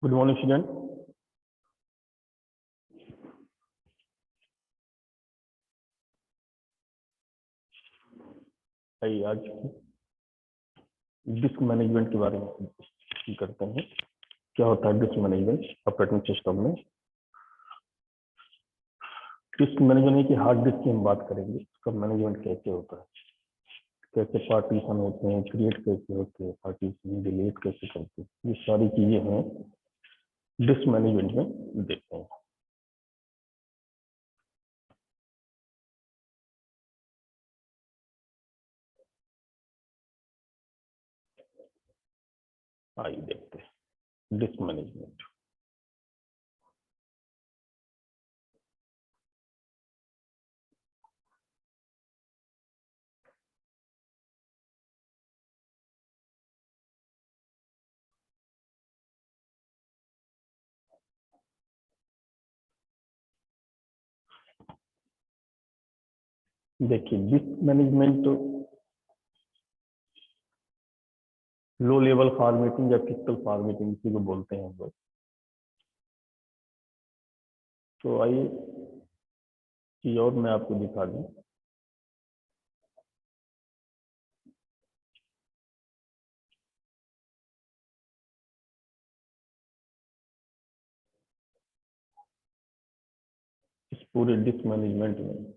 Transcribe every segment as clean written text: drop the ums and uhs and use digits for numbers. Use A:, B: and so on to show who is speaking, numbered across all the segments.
A: Good morning student. आइए आज disc management के बारे में करते हैं। क्या होता है डिस्क मैनेजमेंट ऑपरेटिंग सिस्टम में। डिस्क मैनेजमेंट की हार्ड डिस्क की हम बात करेंगे, उसका मैनेजमेंट कैसे होता है, कैसे पार्टीशन होते हैं, क्रिएट कैसे होते हैं, पार्टीशन डिलीट कैसे करते हैं, ये सारी चीजें हैं डिस्क मैनेजमेंट में देखते हैं। आइए देखते हैं डिस्क मैनेजमेंट। देखिए disc management low level formatting या फिजिकल फॉर्मेटिंग इसी को बोलते हैं हम लोग। तो आइए चीज और मैं आपको दिखा दूं। इस पूरे डिस्क मैनेजमेंट में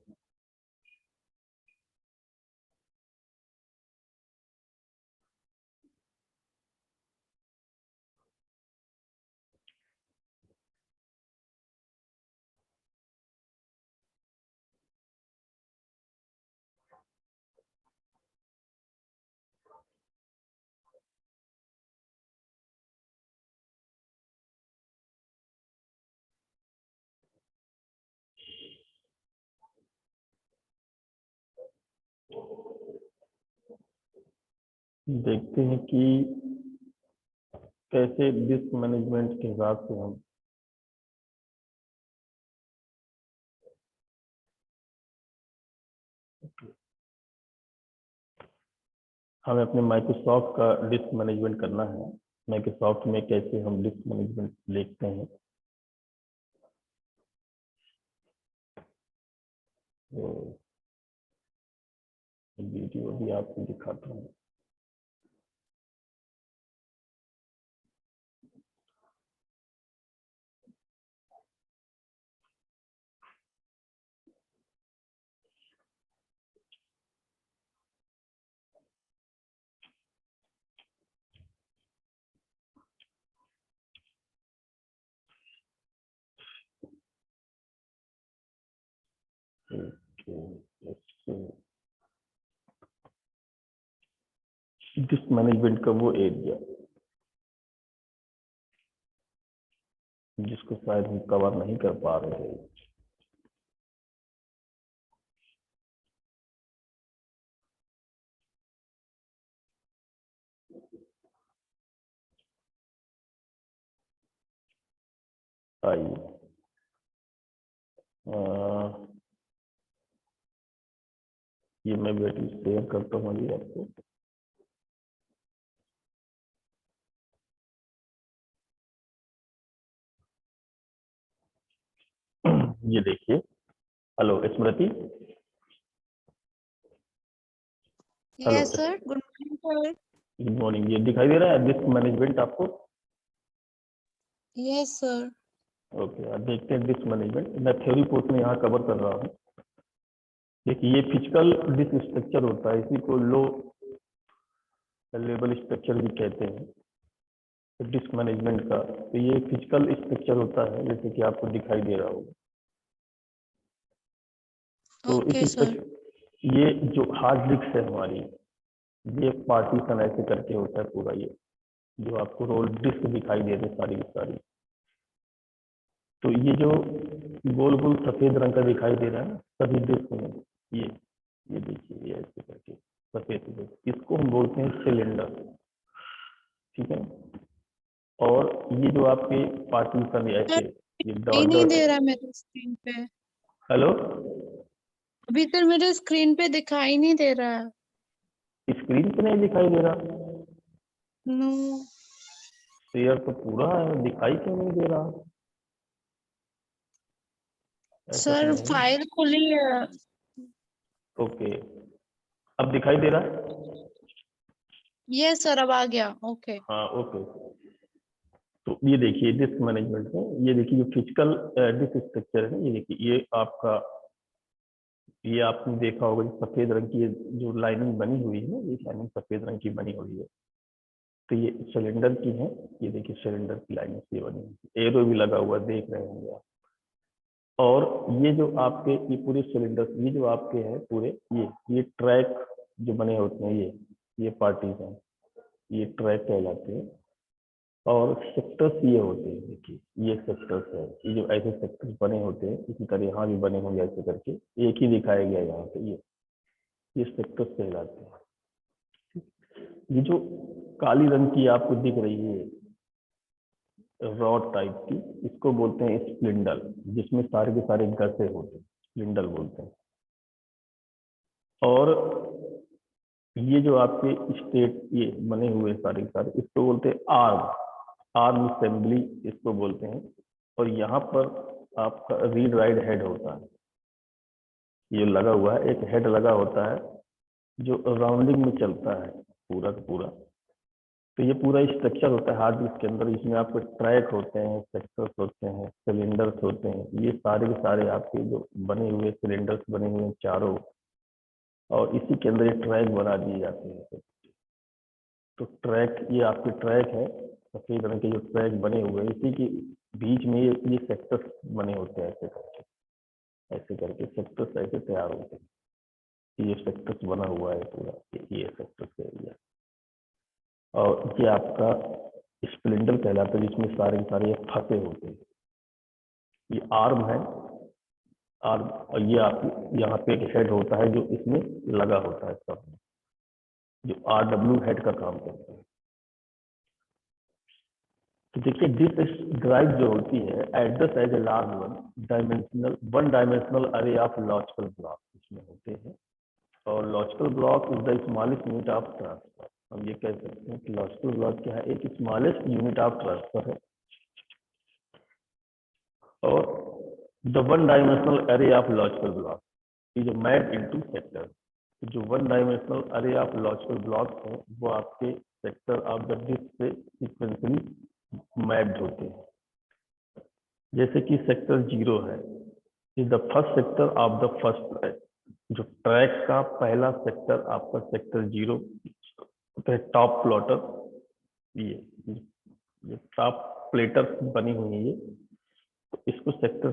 A: देखते हैं कि कैसे डिस्क मैनेजमेंट के हिसाब से हमें अपने माइक्रोसॉफ्ट का डिस्क मैनेजमेंट करना है। माइक्रोसॉफ्ट में कैसे हम डिस्क मैनेजमेंट देखते हैं, तो वीडियो भी आपको दिखाता हूँ। डिस्क मैनेजमेंट का वो एरिया जिसको शायद हम कवर नहीं कर पा रहे हैं। आइए ये मैं बेटी शेयर करता हूँ ये आपको। ये देखिए। Hello Smriti. Hello
B: yes sir, good morning sir.
A: Good morning. ये दिखाई दे रहा है डिस्क मैनेजमेंट आपको?
B: Yes sir.
A: ओके, अब देखते हैं डिस्क मैनेजमेंट। मैं थ्योरी पोर्शन यहाँ कवर कर रहा हूँ। देखिए ये फिजिकल डिस्क स्ट्रक्चर होता है, इसी को लो लेवल स्ट्रक्चर भी कहते हैं डिस्क मैनेजमेंट का। तो ये फिजिकल स्ट्रक्चर होता है जैसे कि आपको दिखाई दे रहा होगा। तो
B: ओके
A: इस
B: सर।
A: ये जो हार्ड डिस्क है हमारी, ये पार्टीशन ऐसे करके होता है पूरा। ये जो आपको रोल डिस्क दिखाई दे रही सारी की सारी, तो ये जो गोल गोल सफेद रंग का दिखाई दे रहा है सभी डिस्क में, ये देखिए ये ऐसे करके सफेद, इसको हम बोलते हैं सिलेंडर। ठीक है। और ये जो आपके पार्टीशन ऐसे ये
B: ही
A: डॉट
B: नहीं
A: डॉट।
B: दे रहा मेरे स्क्रीन पे।
A: हेलो,
B: अभी तक मेरे स्क्रीन पे दिखाई नहीं दे रहा है।
A: स्क्रीन पे नहीं दिखाई दे रहा?
B: नो।
A: शेयर तो पूरा है, दिखाई क्यों नहीं दे रहा? ऐसा तो
B: सर
A: नहीं।
B: फाइल खुली है।
A: ओके, अब दिखाई दे रहा है?
B: ये सर अब आ गया। ओके।
A: हाँ ओके। तो ये देखिए डिस्क मैनेजमेंट में, ये देखिए जो फिजिकल डिस्क स्ट्रक्चर है ना, ये देखिए ये आपका, ये आपने देखा होगा जो सफेद रंग की ये जो लाइनिंग बनी हुई है ना, ये लाइनिंग सफेद रंग की बनी हुई है। तो ये सिलेंडर की है, ये देखिए सिलेंडर की लाइनिंग से बनी हुई है, एरो भी लगा हुआ देख रहे होंगे आप। और ये जो आपके ये पूरे सिलेंडर, ये जो आपके हैं पूरे, ये ट्रैक जो बने होते हैं, ये पार्टीज हैं, ये ट्रैक कहलाते हैं। और सेक्टर्स ये होते हैं, देखिए ये सेक्टर्स है, ये जो ऐसे सेक्टर्स बने होते हैं, इसी तरह यहाँ भी बने होंगे ऐसे करके, एक ही दिखाया गया यहाँ पे, ये सेक्टर्स कहलाते हैं। ये जो काली रंग की आपको दिख रही है रॉड टाइप की, इसको बोलते हैं स्प्लिंडल, जिसमें सारे के सारे गसे होते हैं, स्प्लिंडल बोलते हैं। और ये जो आपके स्टेट ये बने हुए सारे के सारे, इसको बोलते हैं आर्म असेंबली इसको बोलते हैं। और यहाँ पर आपका रीड राइट हेड होता है, ये लगा हुआ है, एक हेड लगा होता है जो राउंडिंग में चलता है पूरा का पूरा। तो ये पूरा स्ट्रक्चर होता है हार्ड डिस्क के अंदर, इसमें आपके ट्रैक होते हैं, सेक्टर्स होते हैं, सिलेंडर्स होते हैं, ये सारे के सारे आपके जो बने हुए सिलेंडर्स बने हुए हैं चारों, और इसी के अंदर ये ट्रैक बना दिए जाते हैं। तो ट्रैक, ये आपके ट्रैक है, सफेद रंग के जो ट्रैक बने हुए हैं, इसी के बीच में ये सेक्टर्स बने होते हैं, ऐसे करके सेक्टर्स ऐसे तैयार होते हैं। ये सेक्टर्स बना हुआ है पूरा, ये सेक्टर्स एरिया। और ये आपका स्प्लिंडर कहलाता है, जिसमें सारे के सारे फंसे होते हैं। ये आर्म है, आर्म, और ये आप यहाँ पे एक हेड होता है जो इसमें लगा होता है सब, जो RW हेड का काम करता है। तो देखिए डिस्क ड्राइव जो होती है address as a large one dimensional array of logical block इसमें होते हैं। और logical block is the smallest unit of transfer. हम ये कह सकते हैं कि लॉजिकल ब्लॉक क्या है, एक स्मॉलेस्ट यूनिट ऑफ ट्रांसफर है। और the one dimensional array of logical block is mapped into sector. जो one dimensional array of logical blocks हैं वो आपके सेक्टर ऑफ द डिस्क से सीक्वेंसली मैप्ड होते हैं। जैसे कि सेक्टर 0 है, is the first sector of the first track. जो ट्रैक का पहला सेक्टर आपका सेक्टर 0 होता है, टॉप प्लॉटर, ये टॉप प्लेटर बनी हुई है ये, तो इसको सेक्टर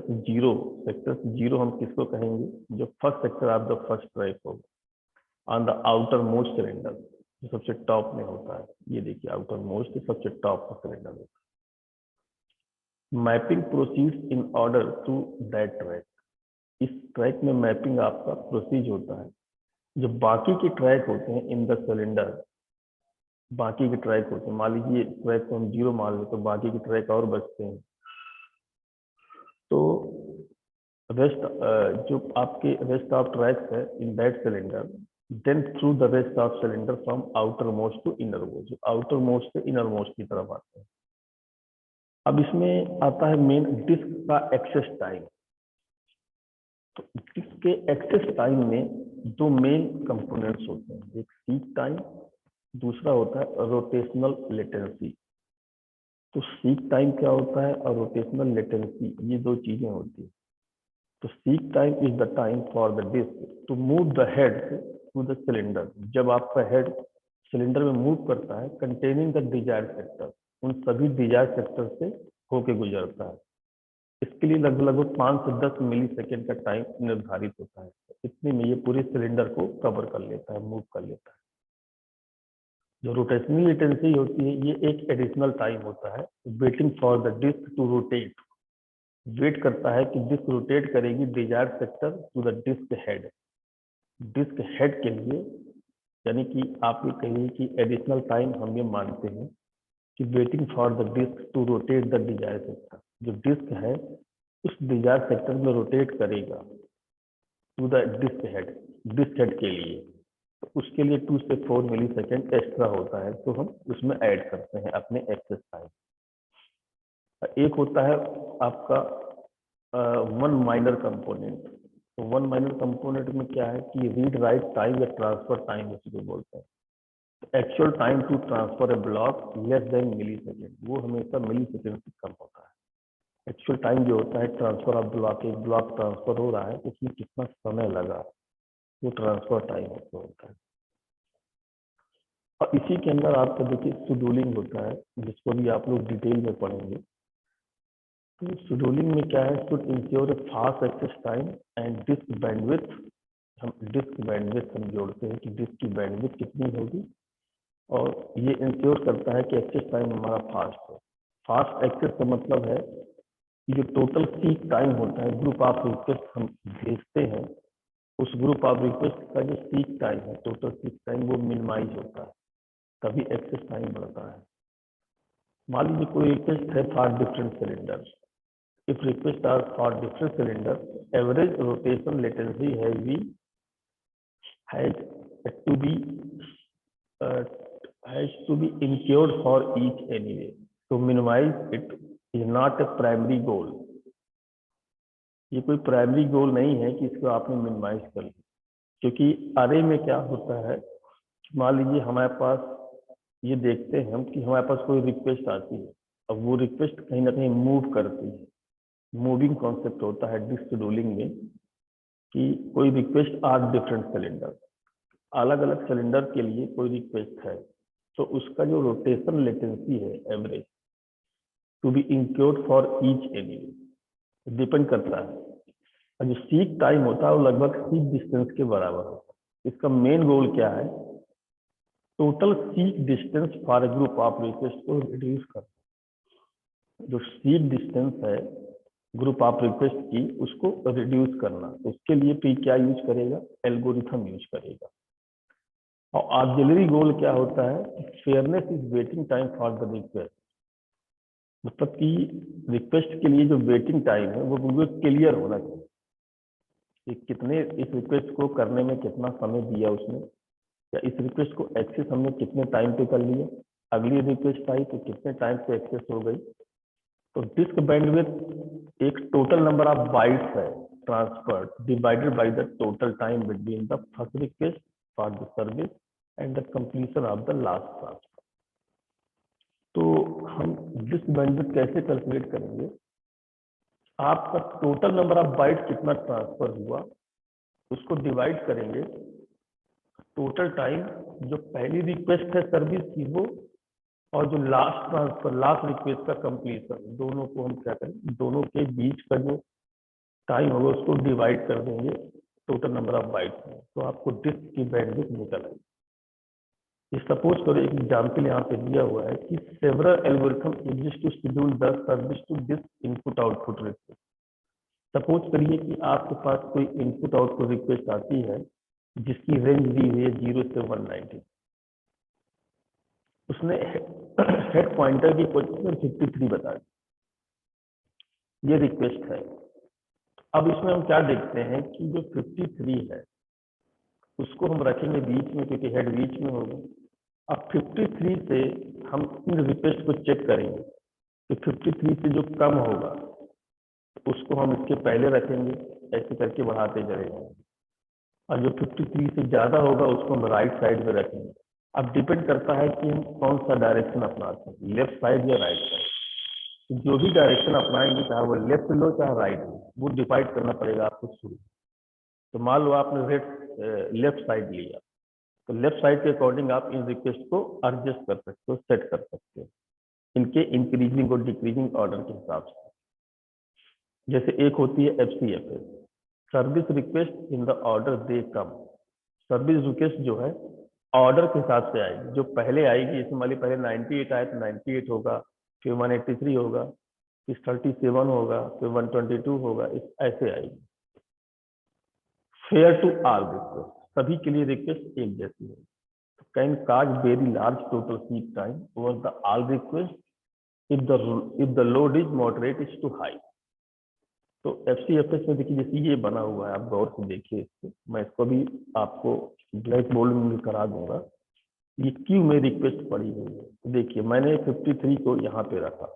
A: 0 हम किसको कहेंगे, जो first sector of the first track होगा on the outermost cylinder, जो सबसे टॉप में होता है। ये देखिए आउटर मोस्ट सबसे टॉप का सिलेंडर होता है। Mapping proceed in order to that track. इस ट्रैक में मैपिंग आपका प्रोसीज होता है। जो बाकी के ट्रैक होते हैं इन द सिलेंडर, बाकी के ट्रैक होते हैं, मान लीजिए ट्रैक को हम 0 मान लें तो बाकी के ट्रैक और बचते हैं। तो रेस्ट जो आपके रेस्ट ऑफ ट्रैक्स है in that cylinder, then through the rest of cylinder from outermost to innermost, outermost से इनर मोस्ट की तरफ आते हैं। अब इसमें आता है मेन डिस्क का एक्सेस टाइम। तो डिस्क के एक्सेस टाइम में दो मेन कंपोनेंट्स होते हैं, एक सीक टाइम, दूसरा होता है रोटेशनल लेटेंसी। तो सीक टाइम क्या होता है और रोटेशनल लेटेंसी, ये दो चीजें होती है। तो seek time is the time for the disk to move the head to the cylinder. जब आपका हेड सिलेंडर में मूव करता है कंटेनिंग द डिजायर सेक्टर, उन सभी डिजायर सेक्टर से होके गुजरता है। इसके लिए लगभग 5 से 10 मिली सेकेंड का टाइम निर्धारित होता है। इतने में ये पूरे सिलेंडर को कवर कर लेता है, मूव कर लेता है। जो रोटेशनल लेटेंसी होती है, ये एक एडिशनल टाइम होता है waiting for the disk to rotate. Wait करता है कि डिस्क रोटेट करेगी desire sector to the disk head. Disk head के लिए, यानी कि आप ये कहिए कि एडिशनल टाइम हम ये मानते हैं कि waiting for the disk to rotate the desire sector. जो डिस्क है उस डिजायर सेक्टर में रोटेट करेगा to the disk head, disk head के लिए। तो उसके लिए 2 से 4 मिली सेकेंड एक्स्ट्रा होता है, तो हम उसमें ऐड करते हैं अपने एक्सेस टाइम। एक होता है आपका वन माइनर कंपोनेंट। तो वन माइनर कंपोनेंट में क्या है कि रीड राइट टाइम या ट्रांसफर टाइम उसी को बोलते हैं। Actual time to transfer a block less than millisecond, वो हमेशा मिली सेकेंड से कम होता है। एक्चुअल टाइम जो होता है ट्रांसफर ऑफ ब्लॉक, एक ब्लॉक ट्रांसफर हो रहा है उसमें कितना समय लगा, वो ट्रांसफर टाइम होता है। और इसी के अंदर आपको देखिए शेड्यूलिंग होता है, जिसको भी आप लोग डिटेल में पढ़ेंगे। तो शेड्यूलिंग में क्या है, should ensure fast access time and disk bandwidth. हम डिस्क बैंडविड्थ हम जोड़ते हैं कि डिस्क की बैंडविड्थ कितनी होगी, और ये इंश्योर करता है कि एक्सेस टाइम हमारा फास्ट हो। फास्ट एक्सेस का मतलब है कि जो टोटल सीक टाइम होता है, ग्रुप ऑफ रिक्वेस्ट हम भेजते हैं, उस ग्रुप ऑफ रिक्वेस्ट का जो सीक टाइम है, टोटल सीक टाइम, वो मिनिमाइज होता है, तभी एक्सेस टाइम बढ़ता है। मान लीजिए कोई रिक्वेस्ट है for different cylinder. If request are for different cylinder, average rotation latency has to be incurred for each anyway. To minimize it is not a primary goal. ये कोई प्राइमरी गोल नहीं है कि इसको आपने मिनिमाइज कर लिया, क्योंकि अरे में क्या होता है, मान लीजिए हमारे पास, ये देखते हैं हम कि हमारे पास कोई रिक्वेस्ट आती है, अब वो रिक्वेस्ट कहीं ना कहीं मूव करती है। मूविंग कॉन्सेप्ट होता है डिस्क शेड्यूलिंग में कि कोई रिक्वेस्ट आर डिफरेंट सिलेंडर, अलग अलग सिलेंडर के लिए कोई रिक्वेस्ट है, तो उसका जो रोटेशन लेटेंसी है average to be incurred for each anyway, depend करता है। और जो सीक टाइम होता है वो लगभग सीक डिस्टेंस के बराबर होता है। इसका मेन गोल क्या है, total seek distance for a group of request को रिड्यूस करना। जो सीक डिस्टेंस है ग्रुप ऑफ रिक्वेस्ट की, उसको रिड्यूस करना, उसके लिए पी क्या यूज करेगा, एल्गोरिथम यूज करेगा। और ऑक्सिलरी गोल क्या होता है, fairness is waiting time for the request, मतलब कि रिक्वेस्ट के लिए जो वेटिंग टाइम है वो बिल्कुल क्लियर होना चाहिए कि कितने, इस रिक्वेस्ट को करने में कितना समय दिया उसने, या इस रिक्वेस्ट को एक्सेस हमने कितने टाइम पे कर लिया, अगली रिक्वेस्ट आई तो कितने टाइम पे एक्सेस हो गई। तो डिस्क बैंडविड्थ एक टोटल नंबर ऑफ बाइट्स है transferred divided by the total time between the first request for the service and the completion of the last transfer. तो हम डिस्क बैंडविड्थ कैसे कैलकुलेट करेंगे, आपका टोटल नंबर ऑफ बाइट कितना transfer हुआ उसको divide करेंगे टोटल टाइम, जो पहली रिक्वेस्ट है सर्विस की वो, और जो लास्ट ट्रांसफर लास्ट रिक्वेस्ट का कंप्लीशन, दोनों को हम क्या करें, दोनों के बीच का जो टाइम होगा उसको डिवाइड कर देंगे टोटल नंबर ऑफ बाइट्स में, तो आपको डिस्क की बैंडविड्थ निकल आएगी। सपोज करो एक एग्जाम्पल यहाँ पे दिया हुआ है कि several algorithm exist to schedule the service to disk input output request. Suppose करिए कि आपके पास कोई इनपुट आउटपुट रिक्वेस्ट आती है जिसकी रेंज दी हुई है 0 से 190, उसने हेड पॉइंटर की पोजीशन 53 बता दी, ये रिक्वेस्ट है। अब इसमें हम क्या देखते हैं कि जो 53 है उसको हम रखेंगे बीच में, क्योंकि हेड बीच में होगा। अब 53 से हम इन रिक्वेस्ट को चेक करेंगे, तो 53 से जो कम होगा उसको हम इसके पहले रखेंगे, ऐसे करके बढ़ाते चलेंगे, और जो 53 से ज्यादा होगा उसको हम राइट साइड में रखेंगे। अब डिपेंड करता है कि हम कौन सा डायरेक्शन अपनाते हैं, लेफ्ट साइड या राइट साइड। जो भी डायरेक्शन अपनाएंगे, चाहे वो लेफ्ट लो चाहे राइट लो, वो डिसाइड करना पड़ेगा आपको शुरू। तो मान लो आपने लेफ्ट साइड लिया, तो लेफ्ट साइड के अकॉर्डिंग आप इन रिक्वेस्ट को एडजस्ट कर सकते हो, सेट कर सकते हो इनके इंक्रीजिंग और डिक्रीजिंग ऑर्डर के हिसाब से। जैसे एक होती है FCFS, service request in the order they come. Service request जो है ऑर्डर के हिसाब से आएगी, जो पहले आएगी, इसमें मान ली पहले 98 आए तो 98 होगा, फिर 183 होगा, फिर 37 होगा, फिर 122 होगा, इस ऐसे आएगी। फेयर टू ऑल रिक्वेस्ट, सभी के लिए रिक्वेस्ट एक जैसी है। Can cause very large total seek time over the all request if the load is moderate is to high। तो FCFS में देखिए जैसे ये बना हुआ है, आप गौर से देखिए इसको, मैं इसको भी आपको ब्लैक बोर्ड में भी करा दूंगा। ये क्यू में रिक्वेस्ट पड़ी हुई है, तो देखिए मैंने 53 को यहाँ पे रखा।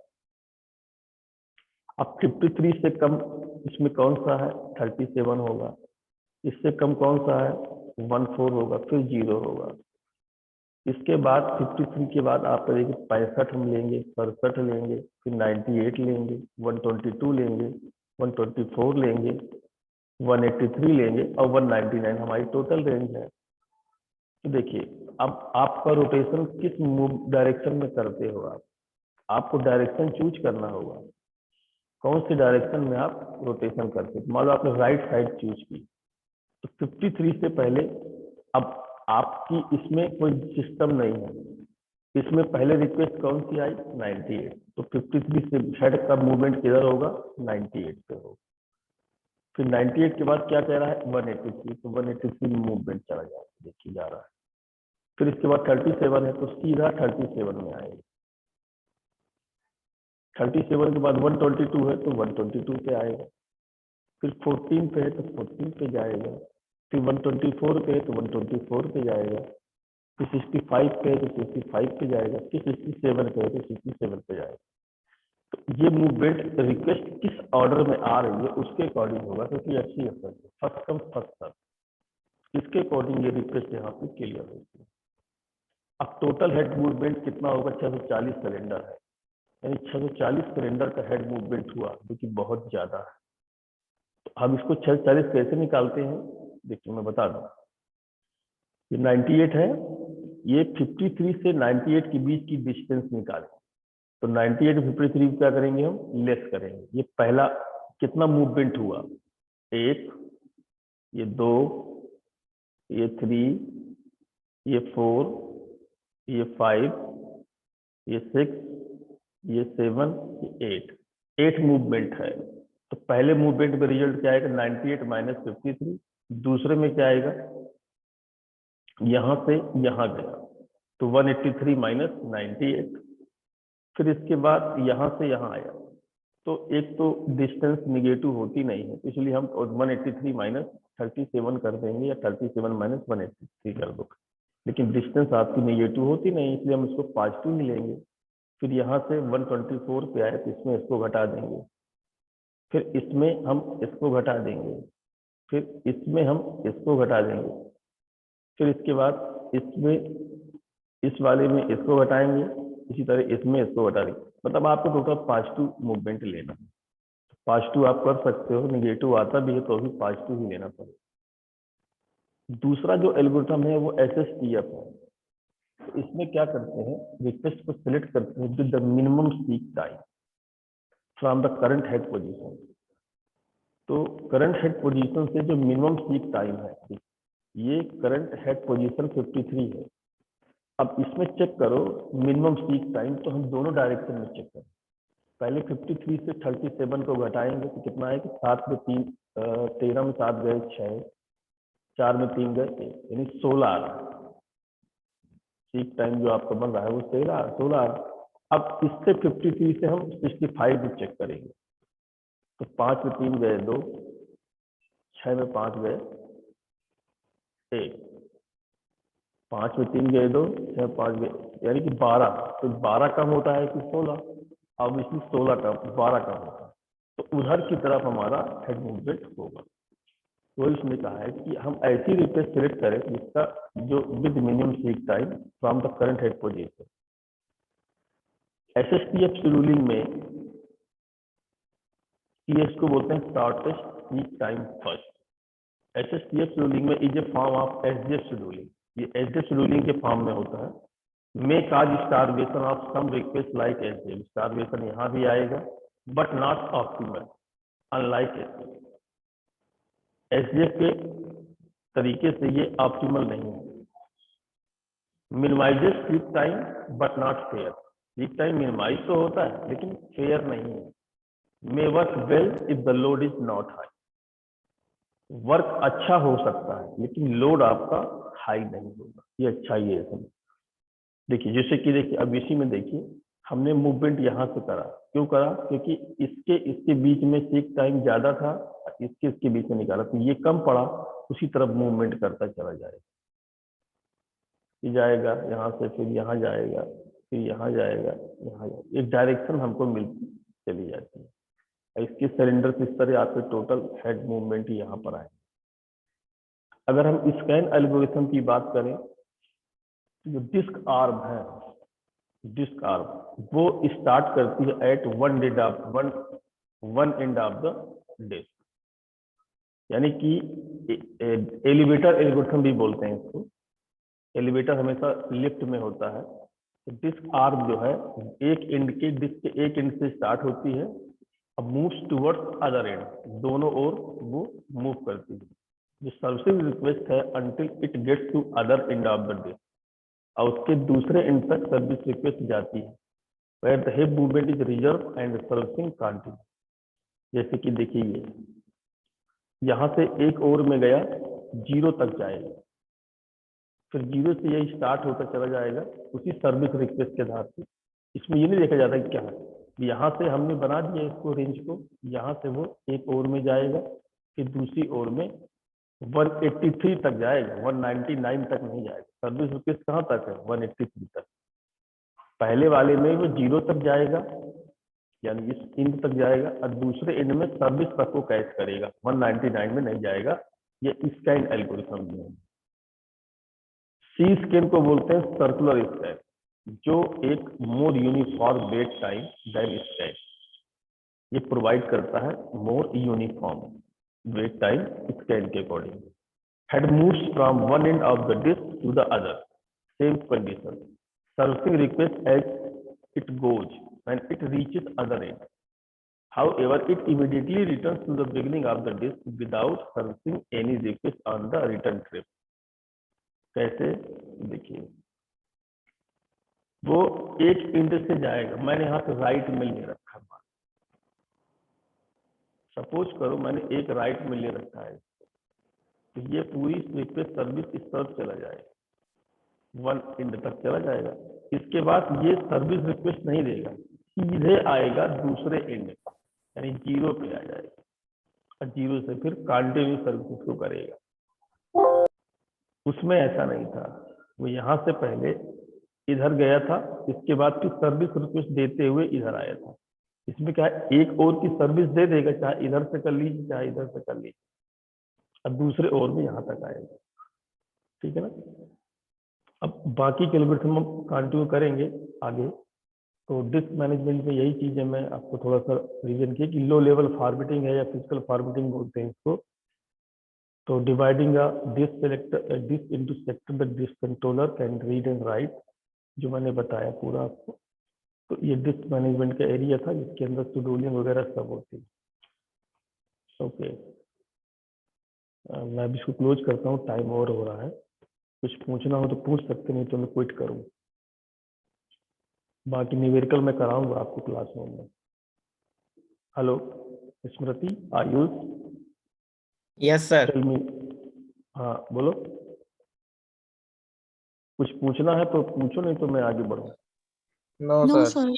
A: अब 53 से कम इसमें कौन सा है, 37 होगा। इससे कम कौन सा है, 14 होगा, फिर 0 होगा। इसके बाद 53 के बाद आप देखिए 65 हम लेंगे, 67 लेंगे, फिर 98 लेंगे, 122 लेंगे, 124 लेंगे, 183 लेंगे और 199 हमारी टोटल रेंज है। तो देखिए अब आपका रोटेशन किस डायरेक्शन में करते हो आप, आपको डायरेक्शन चूज करना होगा, कौन सी डायरेक्शन में आप रोटेशन करते हो। मान लो आपने राइट साइड चूज की, तो 53 से पहले अब आपकी इसमें कोई सिस्टम नहीं है, इसमें पहले रिक्वेस्ट कौन सी आई, 98। तो 53 से हेड का मूवमेंट किधर होगा, 98 पे होगा। फिर 98 के बाद क्या कह रहा है, 183, तो 183 में मूवमेंट चला जाएगा, देखिए जा रहा है। फिर इसके बाद 37 है, तो सीधा 37 में आएगा। 37 के बाद 122 है, तो 122 पे आएगा। फिर 14 पे है, तो 14 पे जाएगा। फिर 124 पे है, तो 124 पे जाएगा। फिर 65 पे है, तो 65 पे जाएगा। फिर 67 पे है, तो 67 पे जाएगा। तो ये मूवमेंट रिक्वेस्ट किस ऑर्डर में आ रही है उसके अकॉर्डिंग होगा, क्योंकि अच्छी है फर्स्ट कम फर्स्ट सर्व, इसके अकॉर्डिंग ये रिक्वेस्ट यहाँ पे क्लियर होती है। अब टोटल हेड मूवमेंट कितना होगा, 640 सिलेंडर है, यानी 640 सिलेंडर का हेड मूवमेंट हुआ, जो कि बहुत ज्यादा है। तो हम इसको 640 कैसे निकालते हैं, देखिए मैं बता दूं। ये 98 है, ये 53 से 98 के बीच की डिस्टेंस निकालें, तो 98 53 क्या करेंगे, हम लेस करेंगे। ये पहला कितना मूवमेंट हुआ, 1, ये 2, ये 3, ये 4, ये 5, ये 6, ये 7, ये 8 मूवमेंट है। तो पहले मूवमेंट में रिजल्ट क्या आएगा, 98 माइनस 53। दूसरे में क्या आएगा, यहां से यहां गया, तो 183 माइनस 98। फिर इसके बाद यहां से यहां आया, तो एक तो डिस्टेंस निगेटिव होती नहीं है, इसलिए हम 183 माइनस 37 कर देंगे, या 37 माइनस 183 कर दो। लेकिन डिस्टेंस आपकी निगेटिव होती नहीं, इसलिए हम इसको पॉजिटिव ही लेंगे। फिर यहाँ से 124 पे आए, तो इसमें इसको घटा देंगे, फिर इसमें हम इसको घटा देंगे, फिर इसमें हम इसको घटा देंगे, फिर इसके बाद इसमें इस वाले में इसको घटाएंगे, इसी तरह इसमें इसको घटा देंगे। मतलब आपको टोटल पॉजिटिव मूवमेंट लेना है। पॉजिटिव आप कर सकते हो, निगेटिव आता भी है तो भी पॉजिटिव ही लेना पड़ेगा। दूसरा जो एल्गोरिथम है वो SSTF है। तो इसमें क्या करते हैं, रिक्वेस्ट को सिलेक्ट करते हैं with the minimum seek time from the current head position. तो करंट हेड पोजीशन से जो मिनिमम सीक टाइम है, ये करंट हेड पोजीशन 53 है। अब इसमें चेक करो मिनिमम सीक टाइम, तो हम दोनों डायरेक्शन में चेक करें। पहले 53 से 37 को घटाएंगे तो कितना है कि 7 में 3 13 में 7 गए 6, 4 में 3 गए 1, यानी 16 आ रहा है। सीक टाइम जो आपका बन रहा है वो 16 आ रहा है। अब इससे 53 से हम 65 में चेक करेंगे, तो 5 में 3 गए 2, 6 में 5 गए 1, 5 में 3 गए 2, 6 में 5 गए, यानी कि 12। तो 12 कम होता है कि 16, अब इसमें 16 कम 12 कम होता है, तो उधर की तरफ हमारा हेड मूवमेंट होगा। तो इसने कहा है कि हम ऐसी रिक्वेस्ट सिलेक्ट करें जिसका जो with minimum seek time from the current head position. SSTF scheduling में CS को बोलते हैं shortest seek time first. SSTF scheduling में is a form of SDF scheduling, ये SDF शेड्यूलिंग के फॉर्म में होता है। May cause starvation of some request like SDF, starvation यहाँ भी आएगा but not optimal unlike SDF के तरीके से ये ऑप्टिमल नहीं है। Minimises sleep time but not fair, sleep time minimise तो होता है लेकिन फेयर नहीं है। May work well if the load is not high, work अच्छा हो सकता है लेकिन लोड आपका हाई नहीं होगा, ये अच्छा ही है। देखिए जैसे कि देखिए अब इसी में देखिए हमने मूवमेंट यहाँ से करा, क्यों करा? क्योंकि इसके बीच में सीक टाइम ज्यादा था, इसके बीच में निकाला तो ये कम पड़ा, उसी तरफ मूवमेंट करता चला जाएगा। ये जाएगा यहाँ से, फिर यहाँ जाएगा, फिर यहाँ जाएगा, यहाँ जाएगा, एक डायरेक्शन हमको मिलती चली जाती है। इसके सिलेंडर से इस तरह आपके टोटल हेड मूवमेंट ही यहाँ पर आए। अगर हम स्कैन एल्गोरिथम की बात करें, जो डिस्क आर्म है, डिस्क आर्म वो स्टार्ट करती है at one end of the disk, यानी कि एलिवेटर एल्गोरिथम भी बोलते हैं इसको। एलिवेटर हमेशा लिफ्ट में होता है, तो डिस्क आर्म जो है एक एंड के डिस्क के एक एंड से स्टार्ट होती है, अब मूव्स टुवर्ड्स अदर एंड, दोनों ओर वो मूव करती है। जो सर्विसिंग रिक्वेस्ट है until it gets to other end of the disk, और उसके दूसरे एंड तक सर्विस रिक्वेस्ट जाती है, where the head movement is reserve and servicing continue. जैसे कि देखिए ये यहाँ से एक ओर में गया, 0 तक जाएगा, फिर 0 से यही स्टार्ट होकर चला जाएगा उसी सर्विस रिक्वेस्ट के आधार पे। इसमें ये नहीं देखा जाता कि क्या है, यहाँ से हमने बना दिया इसको रेंज को, यहाँ से वो एक ओर में जाएगा, फिर दूसरी ओर में 183 तक जाएगा, 199 तक नहीं जाएगा। सर्विस रिक्वेस्ट कहाँ तक है? 183 तक। पहले वाले में वो 0 तक जाएगा, यानी इस एंड तक जाएगा, और दूसरे एंड में सर्विस तक को कैच करेगा, 199 में नहीं जाएगा। ये स्कैन एल्गोरिथम है। सी स्कैन को बोलते हैं सर्कुलर स्कैन, जो एक more uniform wait time than scan, ये प्रोवाइड करता है more uniform wait time scan के according. Head moves from one end of the disk to the other, same condition, servicing request as it goes when it reaches other end. However, it immediately returns to the beginning of the disk without servicing any request on the return trip. कैसे? देखिए, वो एक and से जाएगा, मैंने यहाँ पे right में ले रखा है, सपोज करो मैंने एक राइट में ले रखा है, तो ये पूरी रिक्वेस्ट सर्विस इस तरफ चला जाएगा, वन एंड तक चला जाएगा। इसके बाद ये सर्विस रिक्वेस्ट नहीं देगा, सीधे आएगा दूसरे एंड, यानी 0 पे आ जाएगा, और 0 से फिर कंटिन्यू सर्विस को करेगा। उसमें ऐसा नहीं था, वो यहाँ से पहले इधर गया था, इसके बाद फिर सर्विस रिक्वेस्ट देते हुए इधर आया था। इसमें क्या है, एक और की सर्विस दे देगा, चाहे इधर से कर लीजिए चाहे इधर से कर लीजिए, और दूसरे और में यहाँ तक आएगा। ठीक है ना? अब बाकी के एल्गोरिथम हम कंटिन्यू करेंगे आगे। तो डिस्क मैनेजमेंट में यही चीजें मैं आपको थोड़ा सा रिवीजन किया कि लो लेवल फॉर्मेटिंग है या फिजिकल फॉर्मेटिंग बोलते हैं इसको। तो dividing disk selector disk into sector, the disk controller can read and write, जो मैंने बताया पूरा आपको। तो ये डिस्क मैनेजमेंट का एरिया था जिसके अंदर शेड्यूलिंग वगैरह सब होती है। ओके, मैं अभी इसको क्लोज करता हूँ, टाइम ओवर हो रहा है। कुछ पूछना हो तो पूछ सकते, नहीं तो मैं क्विट करूँ। बाकी न्यूमेरिकल मैं कराऊंगा आपको क्लासरूम में। Hello Smriti, Ayush?
C: Yes sir.
A: हाँ बोलो, कुछ पूछना है तो पूछो, नहीं तो मैं आगे बढ़ूँ।
C: No
B: no
C: sir.
B: सर।